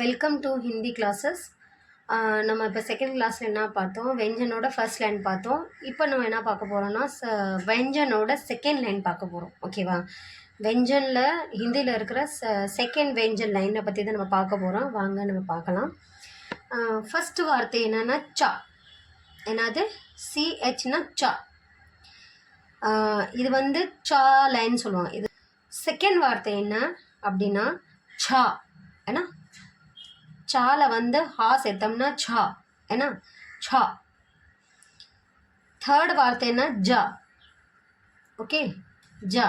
Welcome to Hindi classes. நம்ம இப்போ second கிளாஸில் என்ன பார்த்தோம்? வெஞ்சனோட ஃபர்ஸ்ட் லைன் பார்த்தோம். இப்போ நம்ம என்ன பார்க்க போகிறோம்னா வெஞ்சனோட செகண்ட் லைன் பார்க்க போகிறோம். ஓகேவா? வெஞ்சனில் ஹிந்தியில் இருக்கிற செகண்ட் வெஞ்சன் லைனை பற்றி தான் நம்ம பார்க்க போகிறோம். வாங்க நம்ம பார்க்கலாம். ஃபஸ்ட்டு வார்த்தை என்னென்னா சா. என்னது? சிஹெச்னா சா. இது வந்து சா லைன் சொல்லுவாங்க. இது செகண்ட் வார்த்தை என்ன அப்படின்னா சா. ஏன்னா சால வந்து ஹா சேர்த்தோம்னா சா. ஏன்னா சா. தேர்ட் வார்த்தை என்ன ஜா. ஓகே, ஜா.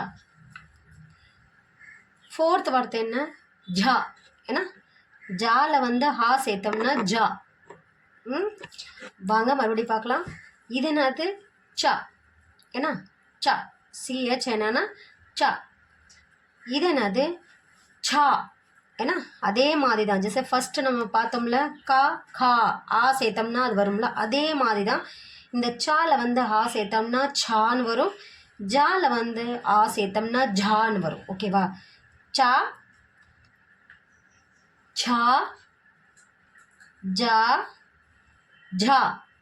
ஃபோர்த் வார்த்தை என்ன ஜா. ஏன்னா ஜால வந்து ஹா சேர்த்தோம்னா ஜா. வாங்க மறுபடியும் பார்க்கலாம். இது என்னது? சா. ஏன்னா சா. சிஹெச் என்னன்னா சா. இது என்னது? சா. ஏன்னா அதே மாதிரி தான். ஜெஸ்ட் ஃபஸ்ட்டு நம்ம பார்த்தோம்ல கா கா ஆ சேர்த்தோம்னா அது வரும்ல, அதே மாதிரி தான் இந்த சால வந்து ஆ சேர்த்தோம்னா சான்னு வரும், ஜால வந்து ஆ சேர்த்தோம்னா ஜான்னு வரும். ஓகேவா? சா, சா, ஜா, ஜா.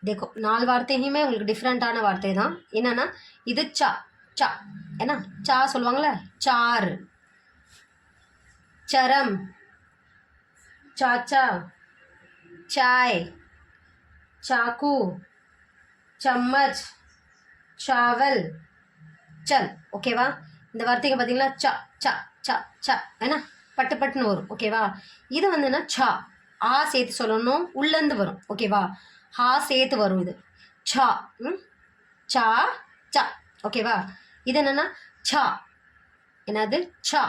देखो 4 வார்த்தையுமே உங்களுக்கு டிஃப்ரெண்ட்டான வார்த்தை தான். என்னன்னா இது சா சா. ஏன்னா சா சொல்லுவாங்களே, சார், चरम, चाचा, चाय, चाकू, चम्मच, चावल, चल. ஓகேவா? இந்த வார்த்தைக்கு பார்த்தீங்களா சா சா சா சா. ஏன்னா பட்டு பட்டுன்னு வரும். ஓகேவா? இது வந்துன்னா சா ஆ சேர்த்து சொல்லணும், உள்ளேருந்து வரும். ஓகேவா? ஹா சேர்த்து வரும். இது சா. சா சா. ஓகேவா? இது என்னன்னா சா. என்னது? சா.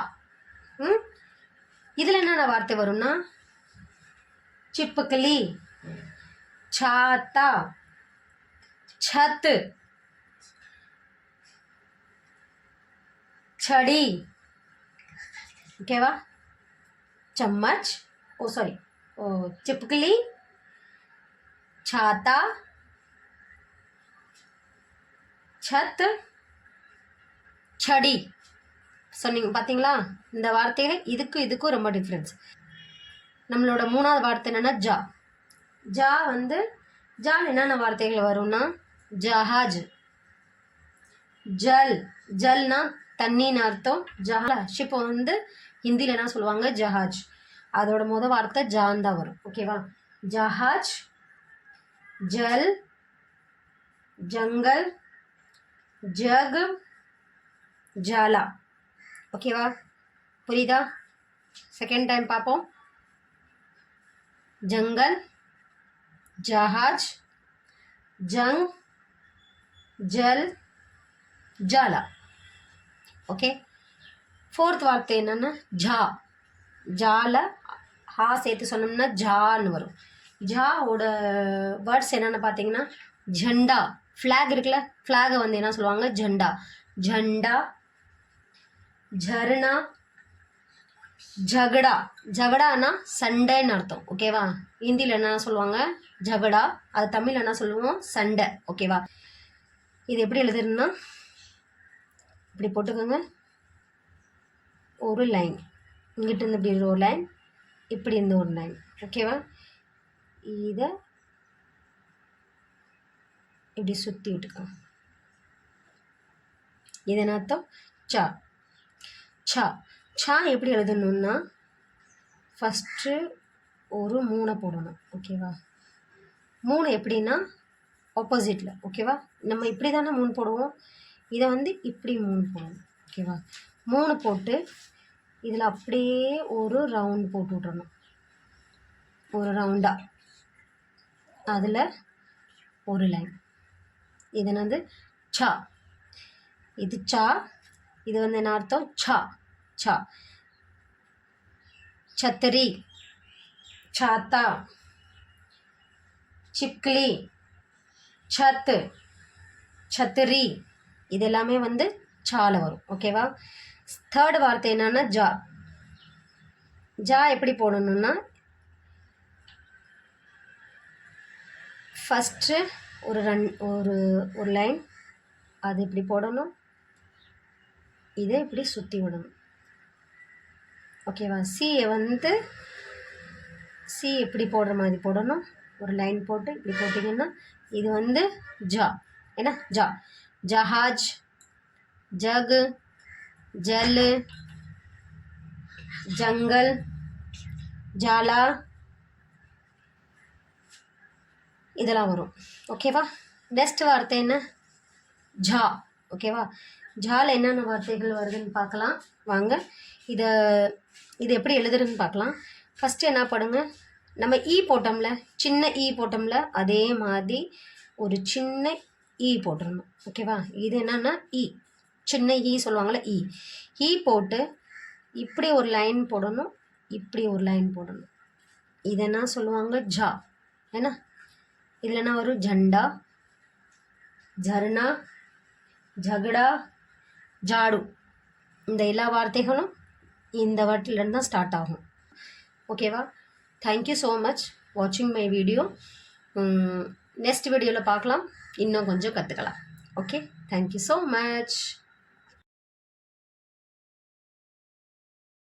இதில் என்னென்ன வார்த்தை வரும்னா चिपकली, छाता, छत, छड़ी. ओकेवा? चम्मच, चिपकली, छाता, छत, छड़ी. சொன்னீங்க பார்த்தீங்களா? இந்த வார்த்தைகள் இதுக்கும் ரொம்ப டிஃப்ரென்ஸ். நம்மளோட மூணாவது வார்த்தை என்னென்னா ஜா. ஜா வந்து ஜால் என்னென்ன வார்த்தைகள் வரும்னா ஜஹாஜ், ஜல். ஜல்னா தண்ணின்னு அர்த்தம். ஜஹாஜ் இப்போ வந்து ஹிந்தியில் என்ன சொல்லுவாங்க? ஜஹாஜ். அதோட முதல் வார்த்தை ஜான் தான் வரும். ஓகேவா? ஜஹாஜ், ஜல், ஜங்கல், ஜக், ஜாலா. ஓகேவா? புரியுதா? செகண்ட் டைம் பார்ப்போம். जंगल, जहाज, जंग, जल, जाला. ओके. फोर्थ वार्ते என்னன்னா ஜா. ஜால ஹா சேர்த்து சொன்னோம்னா ஜான்னு வரும். ஜாவோட வேர்ட்ஸ் என்னென்னு பார்த்தீங்கன்னா झंडा. ஃப்ளாக் இருக்குல்ல, ஃப்ளாகை வந்து என்ன சொல்லுவாங்க? झंडा. झंडा, झरना, झगड़ा. झगड़ाना சண்டைன்னு அர்த்தம். ஓகேவா? ஹிந்தியில் என்ன சொல்லுவாங்க? झगड़ा. அது தமிழில் என்ன சொல்லுவோம்? சண்டை. ஓகேவா? இது எப்படி எழுதுறதுன்னா இப்படி போட்டுக்கோங்க. ஒரு லைன் இங்கிட்ட இருந்து இப்படி ஒரு லைன், இப்படி இருந்து ஒரு லைன். ஓகேவா? இதை இப்படி சுற்றி விட்டுக்கோங்க. இதன் அர்த்தம் சா. சா. சா எப்படி எழுதணும்னா ஃபஸ்ட்டு ஒரு 3 போடணும். ஓகேவா? 3 எப்படின்னா ஆப்போசிட்டில். ஓகேவா? நம்ம இப்படி தானே 3 போடுவோம், இதை வந்து இப்படி 3 போடணும். ஓகேவா? 3 போட்டு இதில் அப்படியே ஒரு ரவுண்ட் போட்டு விட்றணும். ஒரு ரவுண்டாக அதில் ஒரு லைன். இது என்னது? சா. இது சா. இது வந்து என்ன அர்த்தம்? சா சா. छतरी, छाता, चिपकली, छत, छतरी. இது எல்லாமே வந்து சால வரும். ஓகேவா? தேர்ட் வார்த்தை என்னன்னா ஜா. ஜா எப்படி போடணும்னா ஃபஸ்ட்டு ஒரு லைன், அது இப்படி போடணும், இதை இப்படி சுற்றி விடணும். ஓகேவா? சியை வந்து சி எப்படி போடுற மாதிரி போடணும். ஒரு லைன் போட்டு இப்படி போட்டிங்கன்னா இது வந்து ஜா. ஏன்னா ஜா. ஜஹாஜ், ஜக், ஜல், ஜங்கல், ஜாலா, இதெல்லாம் வரும். ஓகேவா? நெக்ஸ்ட் வார்த்தை என்ன? ஜா. ஓகேவா? ஜால என்னென்ன வார்த்தைகள் வருதுன்னு பார்க்கலாம் வாங்க. இதை எப்படி எழுதுறதுன்னு பார்க்கலாம். ஃபஸ்ட்டு என்ன பண்ணுங்க, நம்ம ஈ போட்டோம்ல, சின்ன ஈ போட்டோம்ல, அதே மாதிரி ஒரு சின்ன ஈ போட்டுடணும். ஓகேவா? இது என்னன்னா ஈ, சின்ன ஈ சொல்லுவாங்கள்ல, ஈ. ஈ போட்டு இப்படி ஒரு லைன் போடணும், இப்படி ஒரு லைன் போடணும். இது என்ன சொல்லுவாங்க? ஜா. ஏன்னா இதில் என்ன வரும்? ஜண்டா, ஜர்னா, ஜகடா, ஜாடு. இந்த எல்லா வார்த்தைகளும் இந்த வார்த்தையிலேருந்து தான் ஸ்டார்ட் ஆகும். ஓகேவா? தேங்க்யூ ஸோ மச் வாட்சிங் மை வீடியோ. நெக்ஸ்ட் வீடியோவில் பார்க்கலாம், இன்னும் கொஞ்சம் கற்றுக்கலாம். Okay, thank you so much.